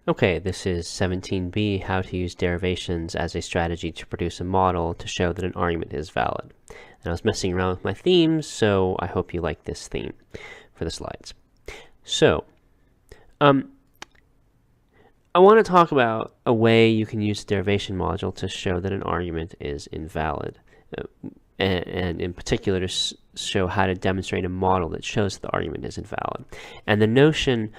Okay, this is 17b, how to use derivations as a strategy to produce a model to show that an argument is valid. And I was messing around with my themes, so I hope you like this theme for the slides. So, I want to talk about a way you can use the derivation module to show that an argument is invalid, and in particular to show how to demonstrate a model that shows that the argument is invalid. And the notion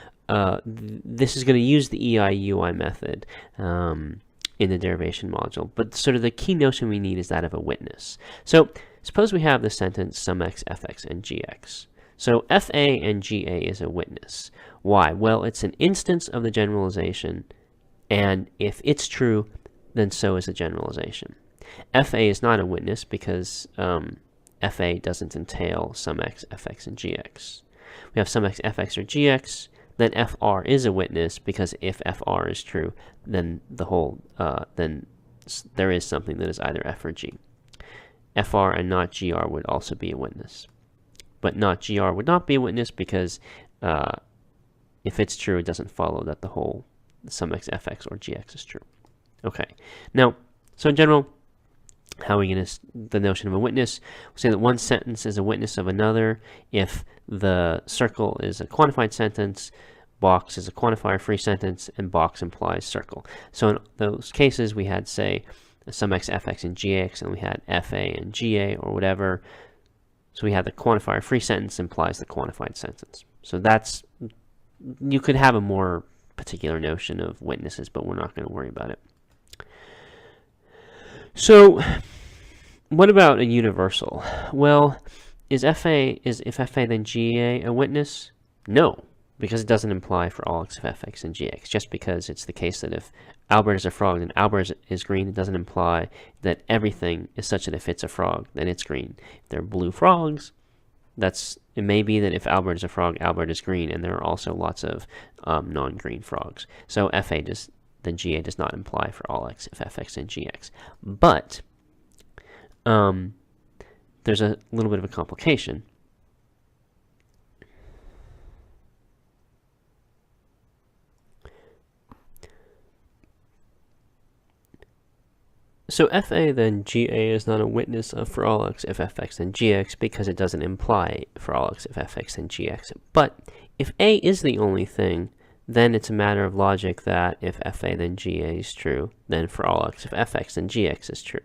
this is going to use the EI/UI method in the derivation module, but sort of the key notion we need is that of a witness. So suppose we have the sentence sum x, fx, and gx. So fa and ga is a witness. Why? Well, it's an instance of the generalization, and if it's true, then so is the generalization. Fa is not a witness because fa doesn't entail sum x, fx, and gx. We have sum x, fx, or gx. Then fr is a witness because if fr is true, then then there is something that is either f or g. Fr and not gr would also be a witness, but not gr would not be a witness because if it's true, it doesn't follow that the whole sum x, fx, or gx is true. Okay, now, so in general, how are we going to, the notion of a witness, we'll say that one sentence is a witness of another if the circle is a quantified sentence, box is a quantifier-free sentence, and box implies circle. So in those cases, we had, say, sum x, fx, and gx, and we had fa and ga, or whatever. So we had the quantifier-free sentence implies the quantified sentence. So that's, you could have a more particular notion of witnesses, but we're not going to worry about it. So, what about a universal? Well, if fa then ga a witness? No, because it doesn't imply for all x of fx and gx. Just because it's the case that if Albert is a frog and Albert is green, it doesn't imply that everything is such that if it's a frog, then it's green. If they're blue frogs, it may be that if Albert is a frog, Albert is green, and there are also lots of non-green frogs. So then ga does not imply for all x of fx and gx. But there's a little bit of a complication. So fa then ga is not a witness of for all x of fx and gx because it doesn't imply for all x of fx and gx. But if a is the only thing, then it's a matter of logic that if fa then ga is true, then for all x of fx then gx is true.